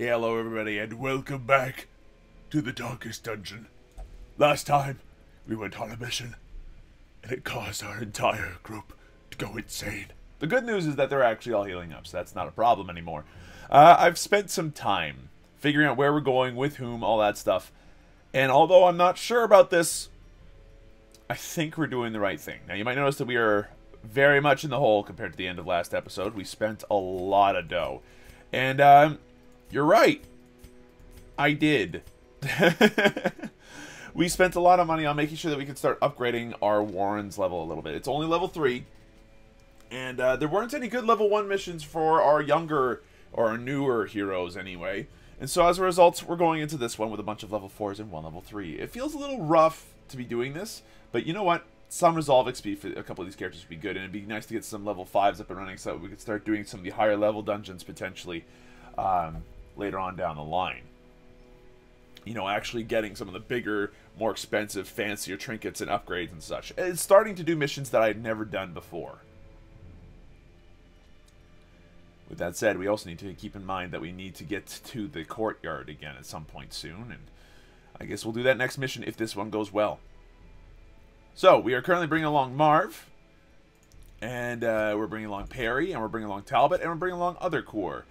Hello everybody and welcome back to the darkest dungeon. Last time we went on a mission and it caused our entire group to go insane. The good news is that they're actually all healing up, so that's not a problem anymore. I've spent some time figuring out where we're going, with whom, all that stuff. And although I'm not sure about this, I think we're doing the right thing. Now you might notice that we are very much in the hole compared to the end of last episode. We spent a lot of dough. And you're right. I did. We spent a lot of money on making sure that we could start upgrading our Warren's level a little bit. It's only level 3. And there weren't any good level 1 missions for our younger or our newer heroes anyway. And so as a result, we're going into this one with a bunch of level 4s and one level 3. It feels a little rough to be doing this, but you know what? Some resolve XP for a couple of these characters would be good, and it'd be nice to get some level 5s up and running so that we could start doing some of the higher level dungeons potentially later on down the line. You know, actually getting some of the bigger, more expensive, fancier trinkets and upgrades and such. It's starting to do missions that I'd never done before. With that said, we also need to keep in mind that we need to get to the courtyard again at some point soon, and I guess we'll do that next mission if this one goes well. So, we are currently bringing along Marv, and we're bringing along Perry, and we're bringing along Talbot, and we're bringing along other core.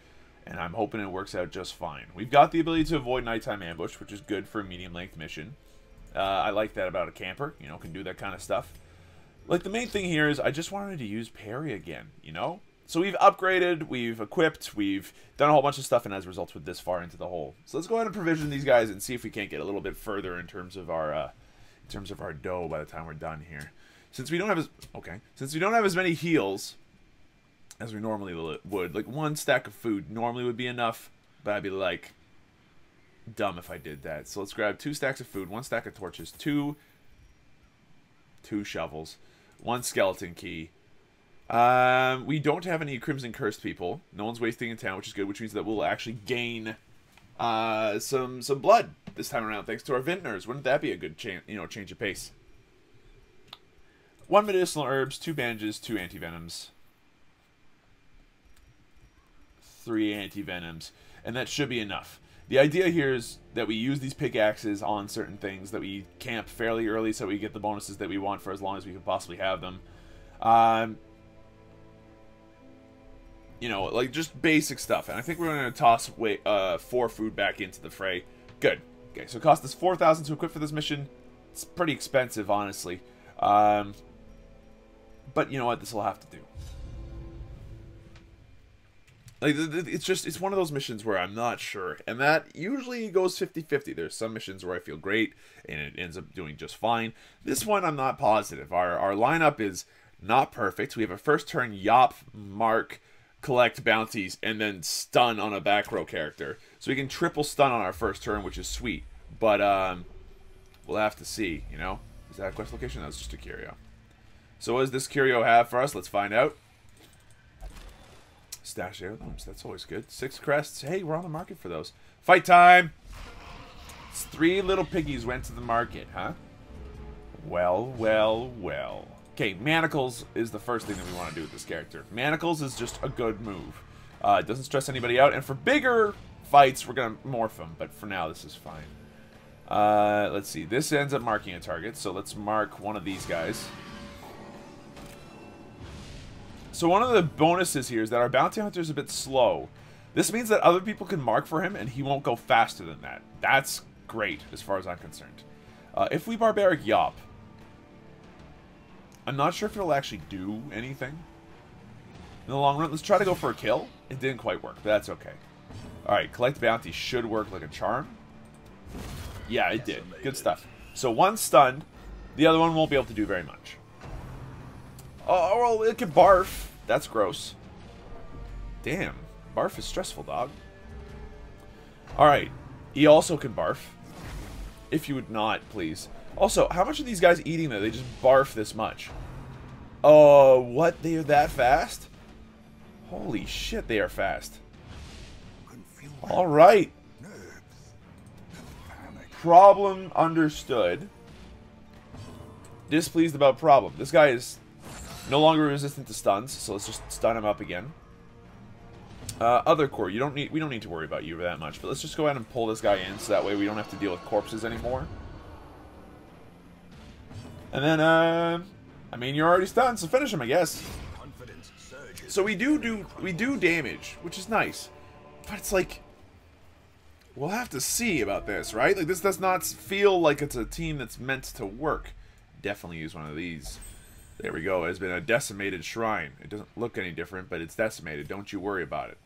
And I'm hoping it works out just fine. We've got the ability to avoid nighttime ambush, which is good for a medium-length mission. I like that about a camper, you know, can do that kind of stuff. Like, the main thing here is I just wanted to use Perry again, you know? So we've upgraded, we've equipped, we've done a whole bunch of stuff, and as a result, we're this far into the hole. So let's go ahead and provision these guys and see if we can't get a little bit further in terms of our dough by the time we're done here. Since we don't have as many heals as we normally would, like one stack of food normally would be enough, but I'd be like dumb if I did that. So let's grab 2 stacks of food, 1 stack of torches, two shovels, 1 skeleton key. We don't have any Crimson Cursed people. No one's wasting in town, which is good, which means that we'll actually gain some blood this time around, thanks to our vintners. Wouldn't that be a good change of pace? 1 medicinal herbs, 2 bandages, 2 antivenoms, 3 antivenoms, and that should be enough. The idea here is that we use these pickaxes on certain things, that we camp fairly early so we get the bonuses that we want for as long as we can possibly have them. You know, like just basic stuff. And I think we're going to toss 4 food back into the fray. Good. Okay, so it cost us 4,000 to equip for this mission. It's pretty expensive, honestly. But you know what? This will have to do. Like, it's one of those missions where I'm not sure. And that usually goes 50-50. There's some missions where I feel great, and it ends up doing just fine. This one, I'm not positive. Our lineup is not perfect. We have a first turn Yop, Mark, collect bounties, and then stun on a back row character. So we can triple stun on our first turn, which is sweet. But, we'll have to see, you know? Is that a quest location? That's just a curio. So what does this curio have for us? Let's find out. Stash heirlooms, that's always good. 6 crests. Hey, we're on the market for those. Fight time! It's 3 little piggies went to the market, huh? Well, well, well. Okay, manacles is the first thing that we want to do with this character. Manacles is just a good move. It doesn't stress anybody out, and for bigger fights, we're going to morph them, but for now, this is fine. Let's see. This ends up marking a target, so let's mark one of these guys. So one of the bonuses here is that our bounty hunter is a bit slow. This means that other people can mark for him, and he won't go faster than that. That's great, as far as I'm concerned. If we barbaric Yop, I'm not sure if it'll actually do anything in the long run. Let's try to go for a kill. It didn't quite work, but that's okay. Alright, collect bounty should work like a charm. Yeah, it did. Good stuff. So 1 stunned. The other one won't be able to do very much. Oh, well, it can barf. That's gross. Damn. Barf is stressful, dog. Alright. He also can barf. If you would not, please. Also, how much are these guys eating that they just barf this much? Oh, what? They are that fast? Holy shit, they are fast. Alright. Problem understood. Displeased about problem. This guy is no longer resistant to stuns, so let's just stun him up again. Other core, we don't need to worry about you that much, but let's just go ahead and pull this guy in so that way we don't have to deal with corpses anymore. And then, I mean, you're already stunned, so finish him, I guess. So we do damage, which is nice. But it's like, we'll have to see about this, right? Like, this does not feel like it's a team that's meant to work. Definitely use one of these. There we go. It has been a decimated shrine. It doesn't look any different, but it's decimated. Don't you worry about it.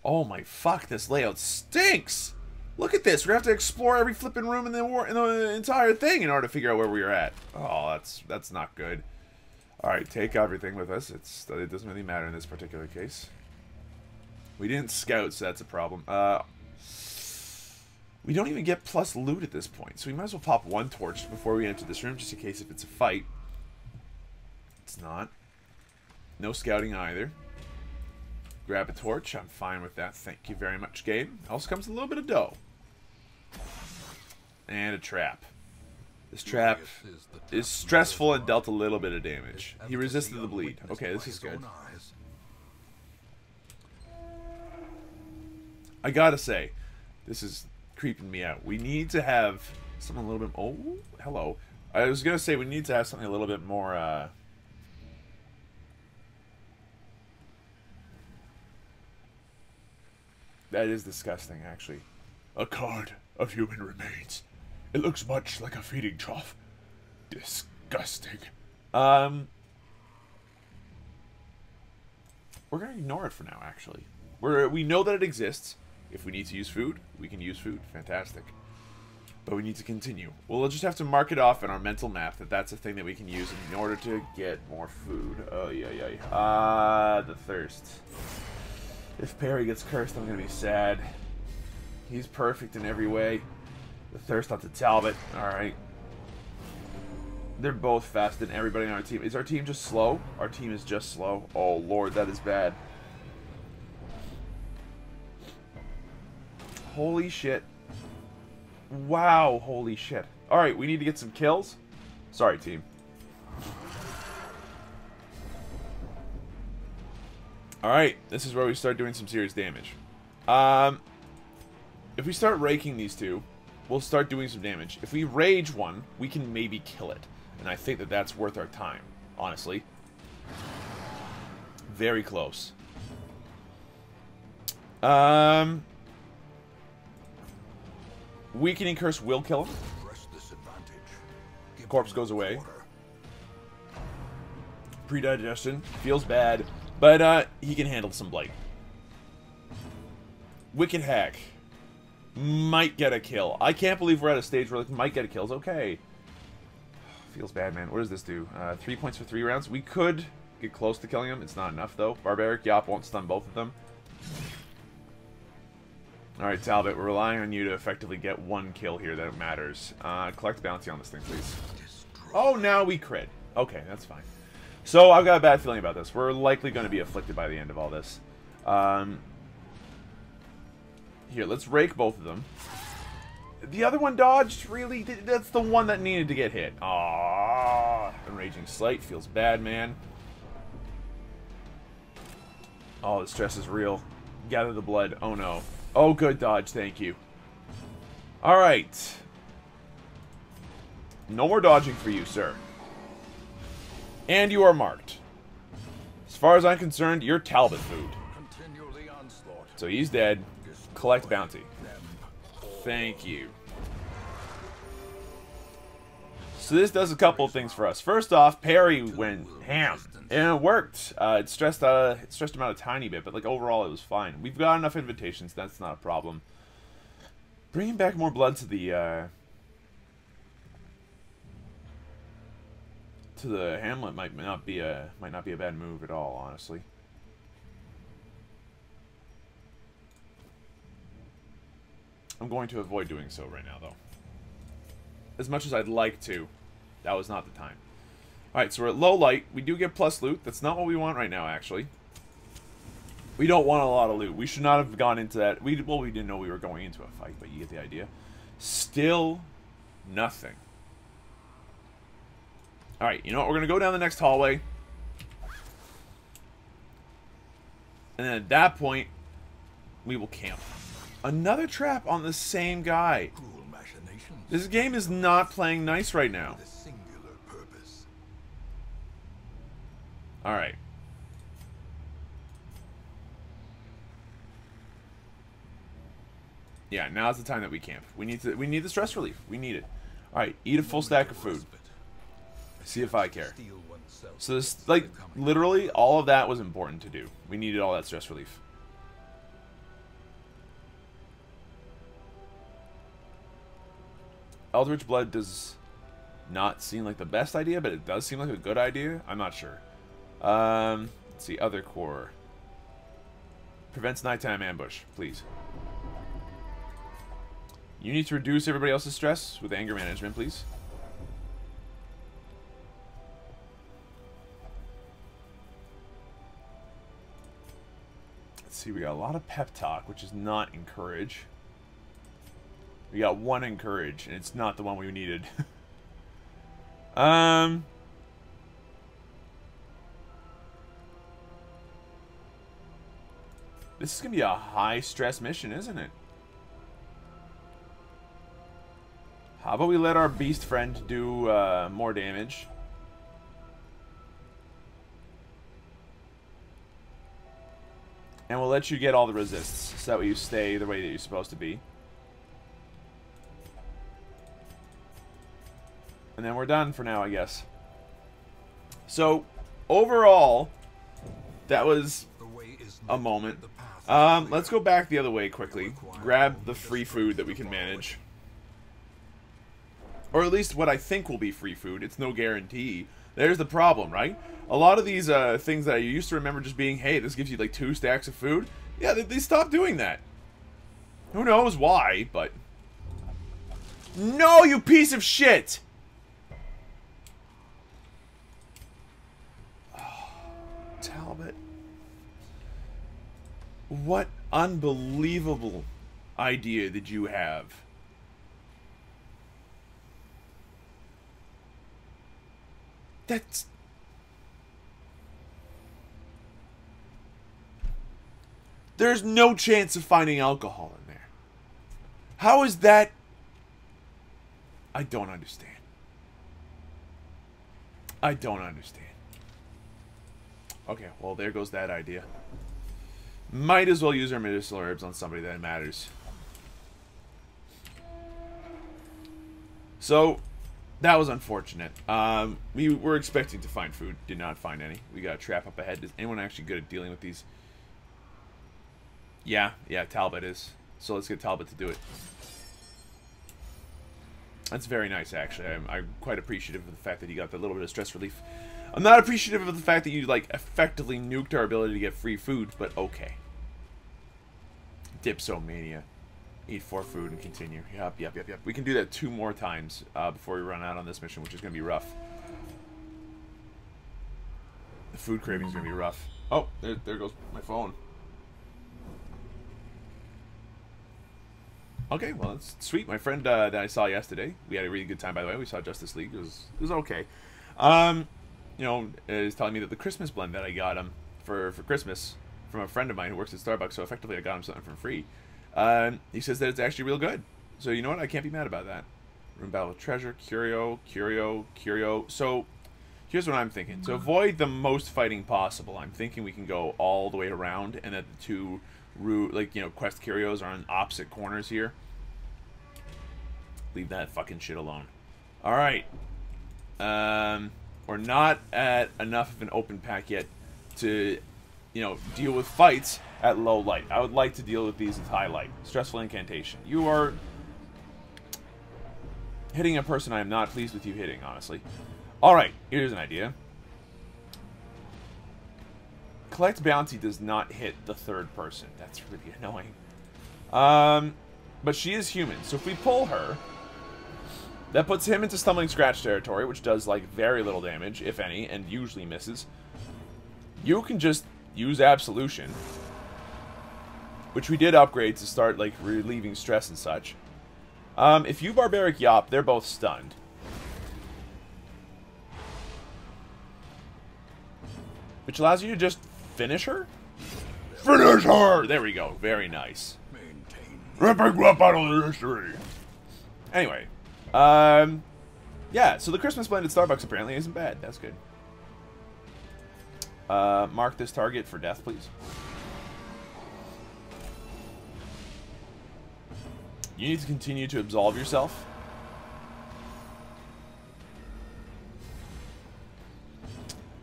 Oh my fuck, this layout stinks! Look at this. We're gonna have to explore every flipping room in the entire thing in order to figure out where we're at. Oh, that's not good. Alright, take everything with us. It doesn't really matter in this particular case. We didn't scout, so that's a problem. We don't even get plus loot at this point, so we might as well pop one torch before we enter this room, just in case if it's a fight. It's not. No scouting either. Grab a torch. I'm fine with that. Thank you very much, game. Also comes a little bit of dough. And a trap. This trap is stressful and dealt a little bit of damage. He resisted the bleed. Okay, this is good. I gotta say, this is creeping me out. We need to have something a little bit... Oh, hello. I was gonna say we need to have something a little bit more, That is disgusting, actually. A card of human remains. It looks much like a feeding trough. Disgusting. We're gonna ignore it for now, actually. We know that it exists. If we need to use food, we can use food. Fantastic. But we need to continue. We'll just have to mark it off in our mental map that that's a thing that we can use in order to get more food. Oh, yeah. The thirst. If Perry gets cursed, I'm going to be sad. He's perfect in every way. The thirst onto Talbot. Alright. They're both fast than everybody on our team. Is our team just slow? Our team is just slow. Oh, Lord, that is bad. Holy shit. Wow, holy shit. Alright, we need to get some kills. Sorry, team. Alright, this is where we start doing some serious damage. If we start raking these two, we'll start doing some damage. If we rage one, we can maybe kill it. And I think that that's worth our time, honestly. Very close. Weakening Curse will kill him. Corpse goes away. Predigestion. Feels bad. But, he can handle some blight. Wicked Hack. Might get a kill. I can't believe we're at a stage where, like, might get a kill. It's okay. Feels bad, man. What does this do? 3 points for 3 rounds. We could get close to killing him. It's not enough, though. Barbaric Yop won't stun both of them. Alright, Talbot, we're relying on you to effectively get one kill here that matters. Collect bounty on this thing, please. Oh, now we crit. Okay, that's fine. So, I've got a bad feeling about this. We're likely going to be afflicted by the end of all this. Here, let's rake both of them. The other one dodged, really? That's the one that needed to get hit. Aww. Enraging Slight feels bad, man. Oh, the stress is real. Gather the blood. Oh, no. Oh, good dodge. Thank you. Alright. No more dodging for you, sir. And you are marked. As far as I'm concerned, you're Talbot food. So he's dead. Collect bounty. Thank you. So this does a couple of things for us. First off, Perry went ham. And it worked. It stressed him out a tiny bit, but like overall it was fine. We've got enough invitations, that's not a problem. Bringing back more blood to the hamlet might not be a bad move at all, honestly. I'm going to avoid doing so right now, though. As much as I'd like to, that was not the time. Alright, so we're at low light. We do get plus loot. That's not what we want right now, actually. We don't want a lot of loot. We should not have gone into that. Well, we didn't know we were going into a fight, but you get the idea. Still nothing. Alright, you know what? We're going to go down the next hallway. And then at that point, we will camp. Another trap on the same guy. This game is not playing nice right now. Alright. Yeah, now's the time that we camp. We need the stress relief. We need it. Alright, eat a full stack of food. See if I care. So this, like, literally all of that was important to do. We needed all that stress relief. Eldritch Blood does not seem like the best idea, but it does seem like a good idea. I'm not sure. Let's see, other core. Prevents nighttime ambush, please. You need to reduce everybody else's stress with anger management, please. Let's see, we got a lot of pep talk, which is not encourage. We got one encourage, and it's not the one we needed. This is gonna be a high stress mission, isn't it? How about we let our beast friend do more damage? And we'll let you get all the resists, so that way you stay the way that you're supposed to be. And then we're done for now, I guess. So, overall, that was a moment. Let's go back the other way quickly. Grab the free food that we can manage. Or at least what I think will be free food. It's no guarantee. There's the problem, right? A lot of these things that I used to remember just being, hey, this gives you like 2 stacks of food. Yeah, they stopped doing that. Who knows why, but... No, you piece of shit! Talbot. What unbelievable idea did you have? That's... There's no chance of finding alcohol in there. How is that? I don't understand. I don't understand. Okay, well, there goes that idea. Might as well use our medicinal herbs on somebody that matters. So, that was unfortunate. We were expecting to find food. Did not find any. We got a trap up ahead. Is anyone actually good at dealing with these? Yeah, Talbot is. So let's get Talbot to do it. That's very nice, actually. I'm quite appreciative of the fact that he got that little bit of stress relief. I'm not appreciative of the fact that you, like, effectively nuked our ability to get free food, but okay. Dipsomania. Eat 4 food and continue. Yep. We can do that 2 more times before we run out on this mission, which is going to be rough. The food craving is going to be rough. Oh, there goes my phone. Okay, well, that's sweet. My friend that I saw yesterday, we had a really good time, by the way. We saw Justice League. It was okay. You know, is telling me that the Christmas blend that I got him for Christmas from a friend of mine who works at Starbucks, so effectively I got him something for free. He says that it's actually real good. So you know what? I can't be mad about that. Room Battle with Treasure, Curio. So here's what I'm thinking. To avoid the most fighting possible, I'm thinking we can go all the way around, and that the 2 quest curios are on opposite corners here. Leave that fucking shit alone. Alright. We're not at enough of an open pack yet to, deal with fights at low light. I would like to deal with these with high light. Stressful incantation. You are hitting a person I am not pleased with you hitting, honestly. Alright, here's an idea. Collect bounty does not hit the 3rd person. That's really annoying. But she is human, so if we pull her, that puts him into stumbling scratch territory, which does, like, very little damage, if any, and usually misses. You can just use Absolution, which we did upgrade to start, like, relieving stress and such. If you Barbaric Yop, they're both stunned. Which allows you to just finish her? Finish her! There we go. Very nice. Ripping up out of the history. Anyway. Yeah, so the Christmas blend at Starbucks apparently isn't bad. That's good. Mark this target for death, please. You need to continue to absolve yourself.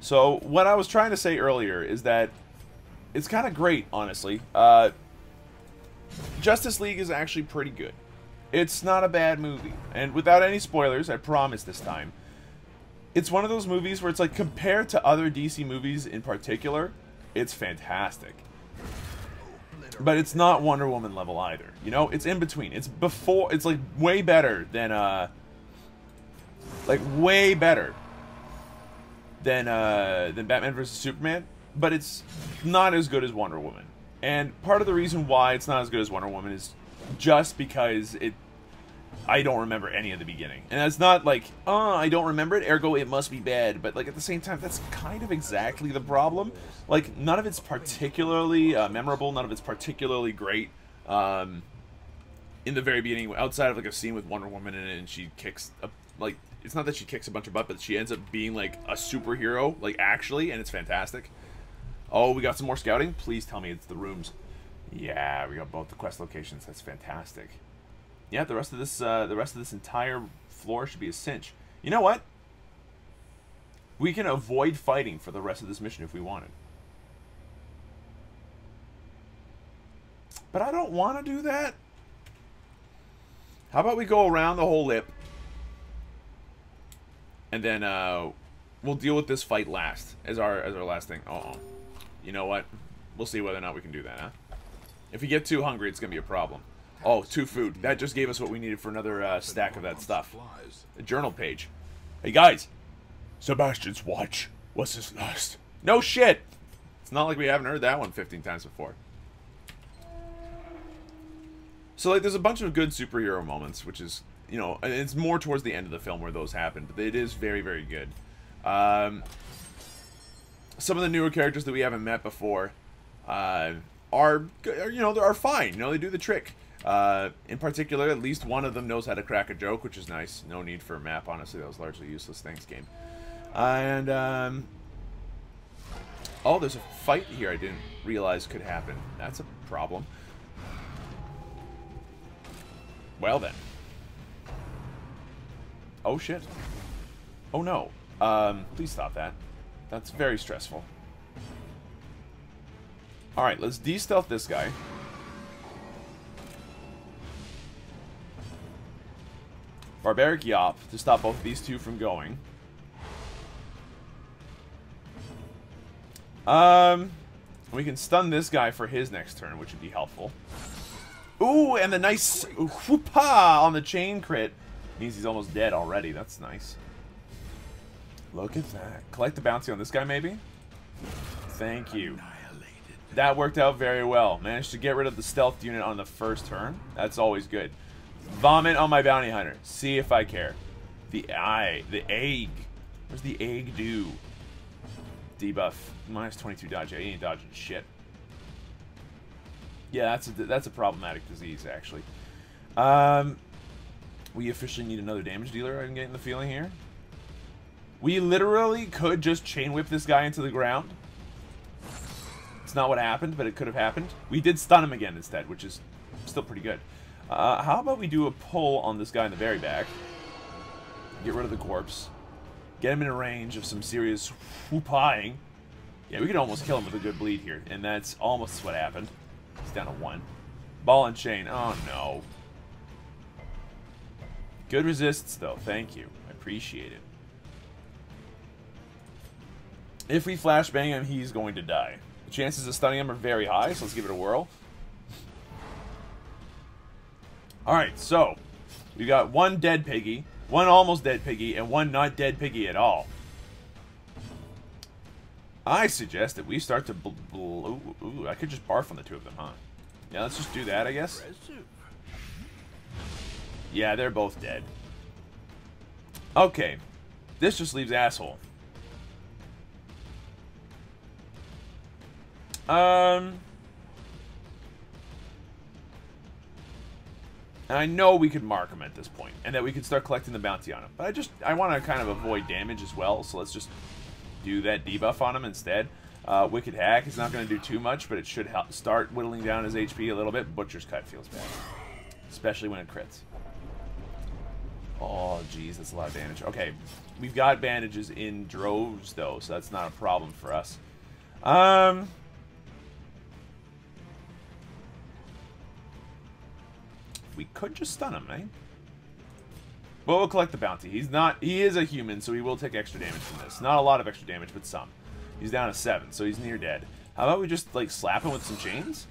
So, what I was trying to say earlier is that it's kind of great, honestly. Justice League is actually pretty good. It's not a bad movie. And without any spoilers, I promise this time, it's one of those movies where it's like, compared to other DC movies in particular, it's fantastic. But it's not Wonder Woman level either. You know, it's in between. It's before, it's like way better than, way better than Batman vs. Superman, but it's not as good as Wonder Woman. And part of the reason why it's not as good as Wonder Woman is just because I don't remember any of the beginning. And that's not like, I don't remember it, ergo it must be bad. But like at the same time, that's kind of exactly the problem. Like, none of it's particularly memorable, none of it's particularly great. In the very beginning, outside of like a scene with Wonder Woman in it, and she kicks like, it's not that she kicks a bunch of butt, but she ends up being like a superhero, like actually, and it's fantastic. Oh, we got some more scouting? Please tell me it's the rooms. Yeah, we got both the quest locations. That's fantastic. Yeah, the rest of this entire floor should be a cinch. You know what? We can avoid fighting for the rest of this mission if we wanted. But I don't want to do that. How about we go around the whole lip, and then we'll deal with this fight last as our last thing. Uh-oh. You know what? We'll see whether or not we can do that, huh? If we get too hungry, it's going to be a problem. Oh, 2 food. That just gave us what we needed for another stack of that stuff. A journal page. Hey, guys. Sebastian's watch was his last. No shit! It's not like we haven't heard that one 15 times before. So, like, there's a bunch of good superhero moments, which is, you know, and it's more towards the end of the film where those happen, but it is very, very good. Some of the newer characters that we haven't met before are fine. You know, they do the trick. In particular, at least one of them knows how to crack a joke, which is nice. No need for a map, honestly. That was largely useless. Thanks, game. And, oh, there's a fight here I didn't realize could happen. That's a problem. Well, then. Oh, shit. Oh, no. Please stop that. That's very stressful. Alright, let's de-stealth this guy. Barbaric Yop to stop both of these two from going. We can stun this guy for his next turn, which would be helpful. Ooh, and the nice whoop-ha on the chain crit means he's almost dead already. That's nice. Look at that. Collect the bounty on this guy, maybe? Thank you. That worked out very well. Managed to get rid of the stealth unit on the first turn. That's always good. Vomit on my bounty hunter. See if I care. The egg. Where's the egg do? Debuff. Minus 22 dodge. I ain't dodging shit. Yeah, that's a problematic disease, actually. We officially need another damage dealer, I'm getting the feeling here. We literally could just chain whip this guy into the ground. It's not what happened, but it could have happened. We did stun him again instead, which is still pretty good. How about we do a pull on this guy in the very back. Get rid of the corpse. Get him in a range of some serious whooping. Yeah, we could almost kill him with a good bleed here, and that's almost what happened. He's down to 1. Ball and chain. Oh, no. Good resists, though. Thank you. I appreciate it. If we flashbang him, he's going to die. The chances of stunning him are very high, so let's give it a whirl. Alright, so we got 1 dead piggy, 1 almost dead piggy, and 1 not dead piggy at all. I suggest that we start to ooh, I could just barf on the 2 of them, huh? Yeah, let's just do that, I guess. Yeah, they're both dead. Okay. This just leaves asshole. And I know we could mark him at this point, and that we could start collecting the bounty on him. But I want to kind of avoid damage as well, so let's just do that debuff on him instead. Wicked Hack is not going to do too much, but it should help start whittling down his HP a little bit. Butcher's Cut feels bad, especially when it crits. Oh, geez, that's a lot of damage. Okay, we've got bandages in droves, though, so that's not a problem for us. We could just stun him, eh? But we'll collect the bounty. He is a human, so he will take extra damage from this. Not a lot of extra damage, but some. He's down to 7, so he's near dead. How about we just, like, slap him with some chains?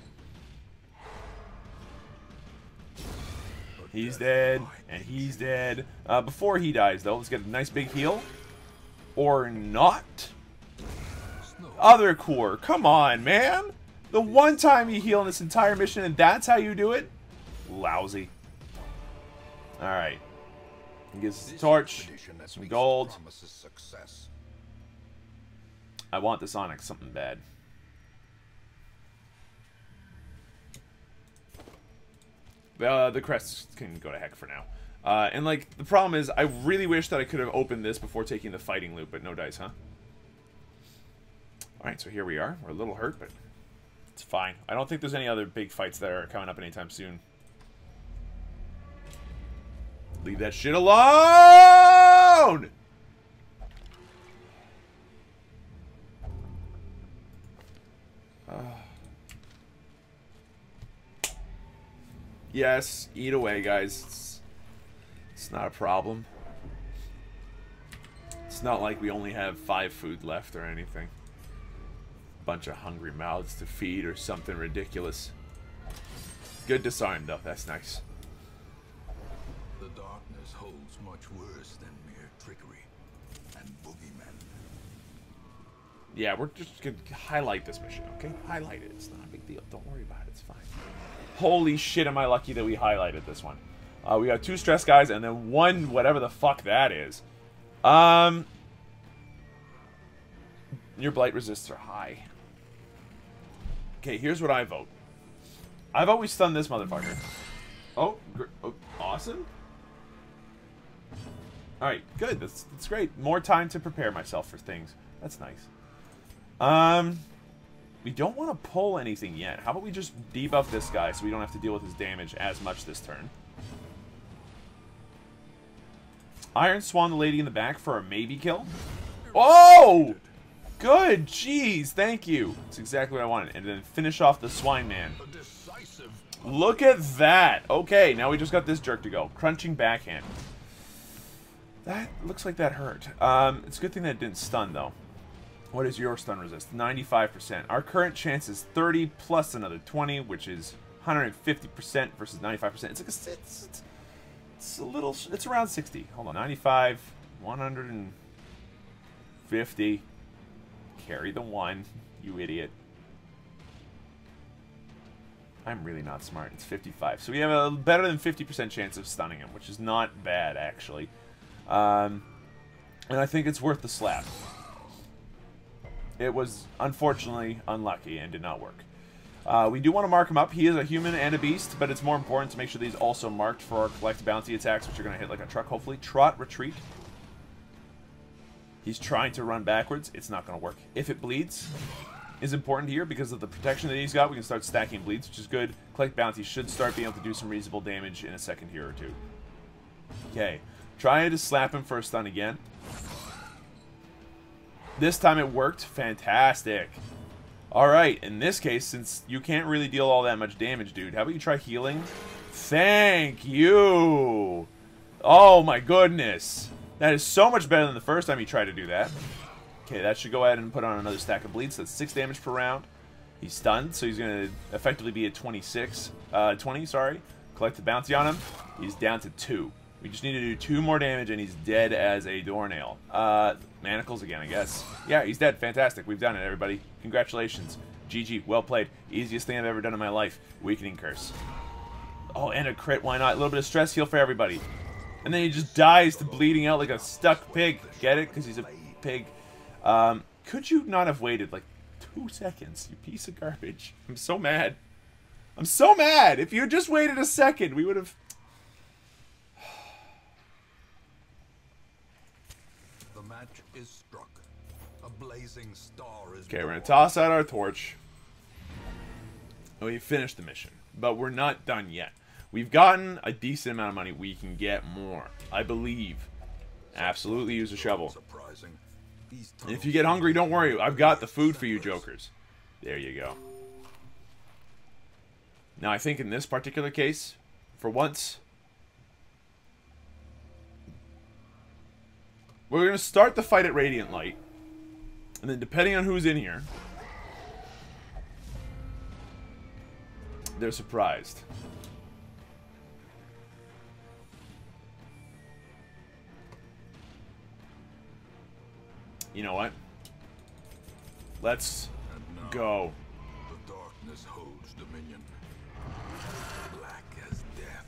He's dead, and he's dead. Before he dies, though, let's get a nice big heal. Or not. Other core, come on, man! The one time you heal in this entire mission, and that's how you do it? Lousy. Alright. He gives us a torch, some gold. I want this Onyx, something bad. The crests can go to heck for now. And, like, the problem is, I really wish that I could have opened this before taking the fighting loot, but no dice, huh? Alright, so here we are. We're a little hurt, but it's fine. I don't think there's any other big fights that are coming up anytime soon. Leave that shit alone! Yes, eat away, guys. It's not a problem. It's not like we only have 5 food left or anything. Bunch of hungry mouths to feed or something ridiculous. Good disarm, though. That's nice. The darkness holds much worse than mere trickery and boogeymen. Yeah, we're just gonna highlight this mission, okay? Highlight it. It's not a big deal. Don't worry about it. It's fine. Holy shit, am I lucky that we highlighted this one. We got 2 stress guys and then 1 whatever the fuck that is. Your blight resists are high. Okay, here's what I vote. I vote we stun this motherfucker. Oh, awesome. Alright, good. That's great. More time to prepare myself for things. That's nice. We don't want to pull anything yet. How about we just debuff this guy so we don't have to deal with his damage as much this turn. Iron Swan the lady in the back for a maybe kill. Oh! Good! Jeez, thank you. That's exactly what I wanted. And then finish off the Swine Man. Look at that! Okay, now we just got this jerk to go. Crunching backhand. That looks like that hurt. It's a good thing that it didn't stun, though. What is your stun resist? 95%. Our current chance is 30 plus another 20, which is 150% versus 95%. It's like it's a little. It's around 60. Hold on, 95, 150. Carry the 1, you idiot. I'm really not smart. It's 55. So we have a better than 50% chance of stunning him, which is not bad actually. And I think it's worth the slap. It was, unfortunately, unlucky and did not work. We do want to mark him up. He is a human and a beast, but it's more important to make sure that he's also marked for our collect bounty attacks, which are going to hit like a truck, hopefully. Trot, retreat. He's trying to run backwards. It's not going to work. If it bleeds, is important here because of the protection that he's got. We can start stacking bleeds, which is good. Collect bounty should start being able to do some reasonable damage in a second here or two. Okay. Try to slap him for a stun again. This time it worked. Fantastic. Alright, in this case, since you can't really deal all that much damage, dude, how about you try healing? Thank you! Oh my goodness. That is so much better than the first time you tried to do that. Okay, that should go ahead and put on another stack of bleeds. So that's 6 damage per round. He's stunned, so he's going to effectively be at 20, sorry. Collect the bounty on him. He's down to 2. We just need to do 2 more damage, and he's dead as a doornail. Manacles again, I guess. Yeah, he's dead. Fantastic. We've done it, everybody. Congratulations. GG. Well played. Easiest thing I've ever done in my life. Weakening Curse. Oh, and a crit. Why not? A little bit of stress heal for everybody. And then he just dies to bleeding out like a stuck pig. Get it? Because he's a pig. Could you not have waited like 2 seconds, you piece of garbage? I'm so mad. I'm so mad. If you had just waited a second, we would have... is struck. A blazing star is Okay, we're going to born. toss out our torch. We finished the mission, but we're not done yet. We've gotten a decent amount of money. We can get more, I believe. Absolutely use a shovel. Surprising. These And if you get hungry, don't worry. I've got the food for you jokers. There you go. Now, I think in this particular case, for once, we're going to start the fight at Radiant Light. And then depending on who's in here, they're surprised. You know what? Let's go. The darkness holds dominion. Black as death.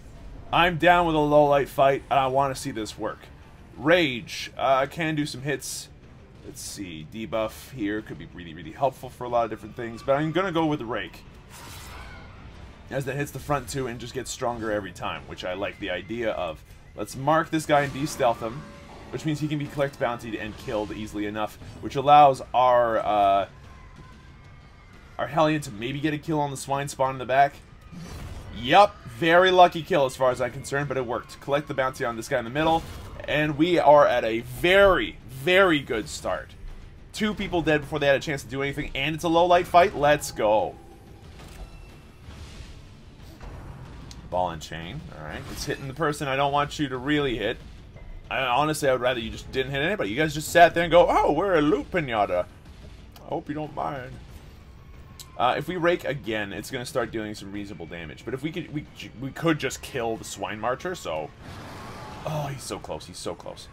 I'm down with a low light fight, and I want to see this work. Rage. Can do some hits. Let's see. Debuff here could be really, really helpful for a lot of different things, but I'm going to go with the Rake. As that hits the front two and just gets stronger every time, which I like the idea of. Let's mark this guy and de-stealth him, which means he can be collect bountied and killed easily enough, which allows our Hellion to maybe get a kill on the swine spawn in the back. Yup, very lucky kill as far as I'm concerned, but it worked. Collect the bounty on this guy in the middle, and we are at a very, very good start. 2 people dead before they had a chance to do anything, and it's a low light fight. Let's go. Ball and chain. Alright, it's hitting the person I don't want you to really hit. Honestly, I would rather you just didn't hit anybody. You guys just sat there and go, oh, we're a loot pinata. I hope you don't mind. If we rake again, it's going to start dealing some reasonable damage. But if we could just kill the swine marcher, so... Oh, he's so close. He's so close.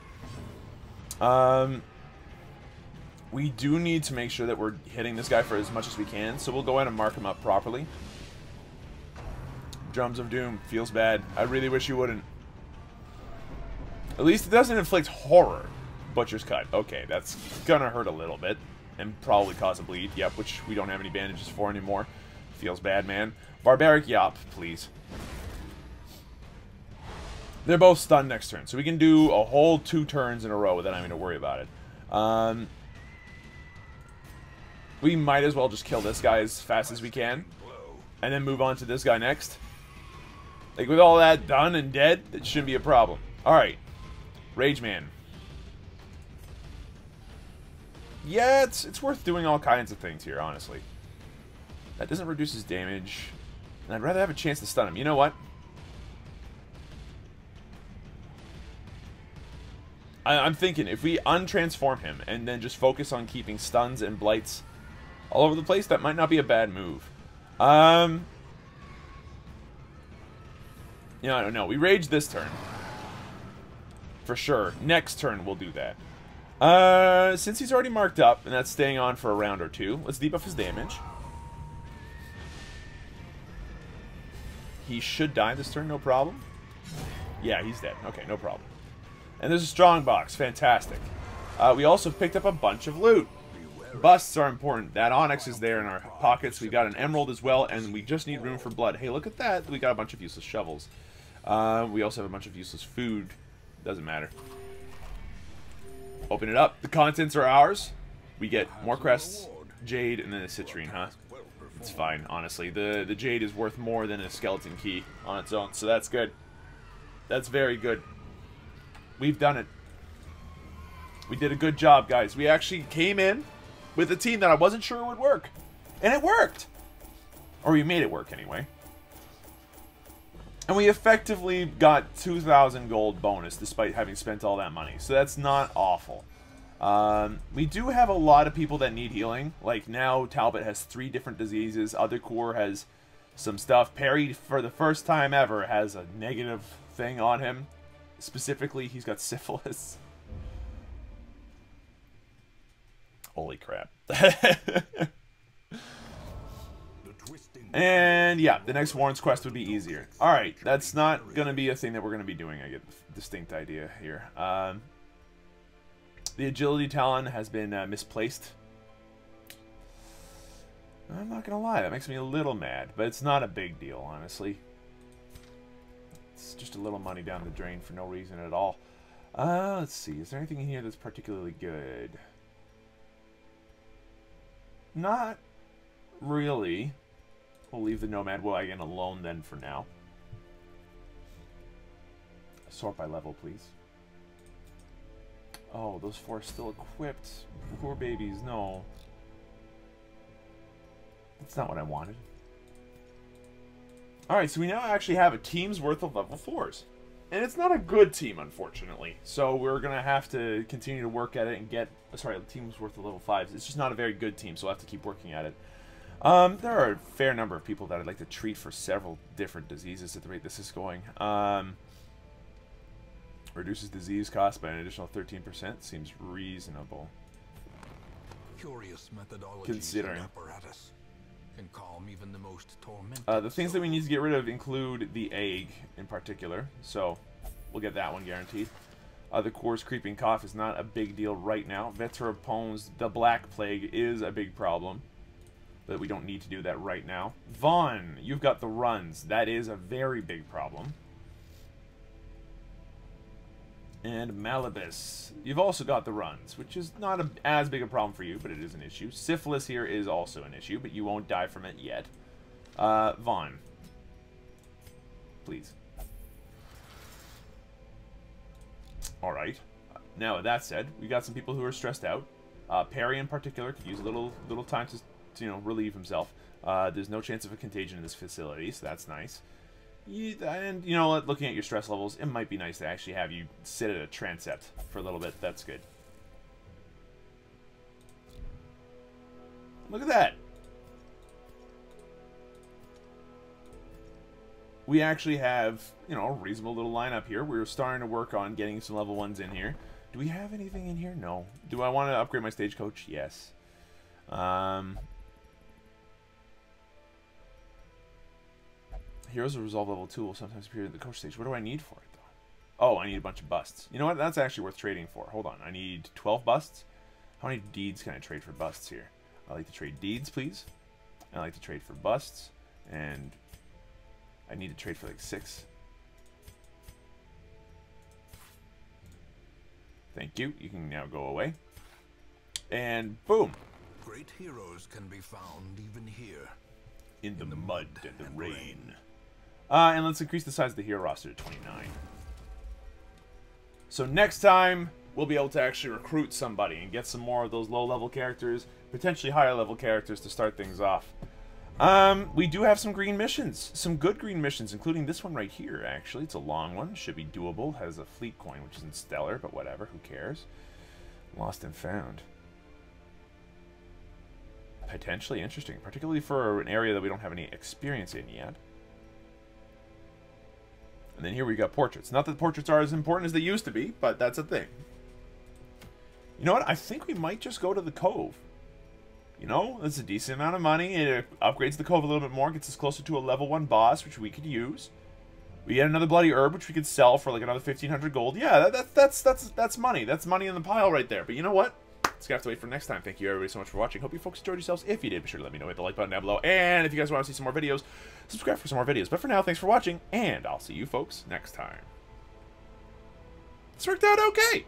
We do need to make sure that we're hitting this guy for as much as we can, so we'll go ahead and mark him up properly. Drums of Doom. Feels bad. I really wish you wouldn't. At least it doesn't inflict horror. Butcher's Cut. Okay, that's gonna hurt a little bit. And probably cause a bleed. Yep, which we don't have any bandages for anymore. Feels bad, man. Barbaric Yop, please. They're both stunned next turn, so we can do a whole 2 turns in a row without having to worry about it. We might as well just kill this guy as fast as we can. And then move on to this guy next. Like, with all that done and dead, it shouldn't be a problem. Alright. Rage Man. Yeah, it's worth doing all kinds of things here, honestly. That doesn't reduce his damage. And I'd rather have a chance to stun him. You know what? I'm thinking, if we untransform him and then just focus on keeping stuns and blights all over the place, that might not be a bad move. You know, I don't know. We rage this turn. For sure. Next turn, we'll do that. Since he's already marked up, and that's staying on for a round or 2, let's debuff his damage. He should die this turn, no problem. Yeah, he's dead. Okay, no problem. And there's a strong box. Fantastic. We also picked up a bunch of loot. Busts are important. That onyx is there in our pockets. We got an emerald as well, and we just need room for blood. Hey, look at that. We got a bunch of useless shovels. We also have a bunch of useless food. Doesn't matter. Open it up. The contents are ours. We get more crests, jade, and then a citrine, huh? It's fine, honestly. The jade is worth more than a skeleton key on its own, so that's good. That's very good. We've done it. We did a good job, guys. We actually came in with a team that I wasn't sure would work. And it worked. Or we made it work, anyway. And we effectively got 2,000 gold bonus despite having spent all that money. So that's not awful. We do have a lot of people that need healing. Like now, Talbot has 3 different diseases. Other core has some stuff. Perry, for the first time ever, has a negative thing on him. Specifically, he's got syphilis. Holy crap. And yeah, the next Warren's quest would be easier. Alright, that's not going to be a thing that we're going to be doing. I get a distinct idea here. The agility talon has been misplaced. I'm not going to lie, that makes me a little mad. But it's not a big deal, honestly. It's just a little money down the drain for no reason at all. Let's see. Is there anything in here that's particularly good? Not really. We'll leave the Nomad Wagon alone then for now. Sort by level, please. Oh, those 4 are still equipped. Poor babies, no. That's not what I wanted. Alright, so we now actually have a team's worth of level 4s. And it's not a good team, unfortunately. So we're going to have to continue to work at it and get... Sorry, a team's worth of level 5s. It's just not a very good team, so we'll have to keep working at it. There are a fair number of people that I'd like to treat for several different diseases at the rate this is going. Reduces disease cost by an additional 13%. Seems reasonable. Curious methodology Considering. Apparatus can calm even the most tormented. The things that we need to get rid of include the egg in particular. So we'll get that one guaranteed. The core's creeping cough is not a big deal right now. Veteropones, the Black Plague is a big problem. But we don't need to do that right now. Vaughn, you've got the runs. That is a very big problem. And Malibus, you've also got the runs, which is not as big a problem for you, but it is an issue. Syphilis here is also an issue, but you won't die from it yet. Vaughn, please. All right. Now, with that said, we got some people who are stressed out. Perry, in particular, could use a little time to relieve himself. There's no chance of a contagion in this facility, so that's nice. And, you know, looking at your stress levels, it might be nice to actually have you sit at a transept for a little bit. That's good. Look at that. We actually have, you know, a reasonable little lineup here. We're starting to work on getting some level 1s in here. Do we have anything in here? No. Do I want to upgrade my stagecoach? Yes. Heroes of Resolve level 2 will sometimes appear at the coach stage. What do I need for it, though? Oh, I need a bunch of busts. You know what? That's actually worth trading for. Hold on. I need 12 busts. How many deeds can I trade for busts here? I like to trade deeds, please. I like to trade for busts. And I need to trade for like 6. Thank you. You can now go away. And boom. Great heroes can be found even here. In the mud and the rain. And let's increase the size of the hero roster to 29. So next time, we'll be able to actually recruit somebody and get some more of those low-level characters, potentially higher-level characters to start things off. We do have some green missions. Some good green missions, including this one right here, actually. It's a long one. Should be doable. Has a fleet coin, which isn't stellar, but whatever. Who cares? Lost and found. Potentially interesting, particularly for an area that we don't have any experience in yet. And then here we got portraits. Not that portraits are as important as they used to be, but that's a thing. You know what? I think we might just go to the Cove. You know, it's a decent amount of money. It upgrades the Cove a little bit more, gets us closer to a level 1 boss, which we could use. We get another bloody herb, which we could sell for like another 1,500 gold. Yeah, that's money. That's money in the pile right there. But you know what? It's gonna have to wait for next time. Thank you everybody so much for watching. Hope you folks enjoyed yourselves. If you did, be sure to let me know. Hit the like button down below. And if you guys want to see some more videos, subscribe for some more videos. But for now, thanks for watching, and I'll see you folks next time. This worked out okay.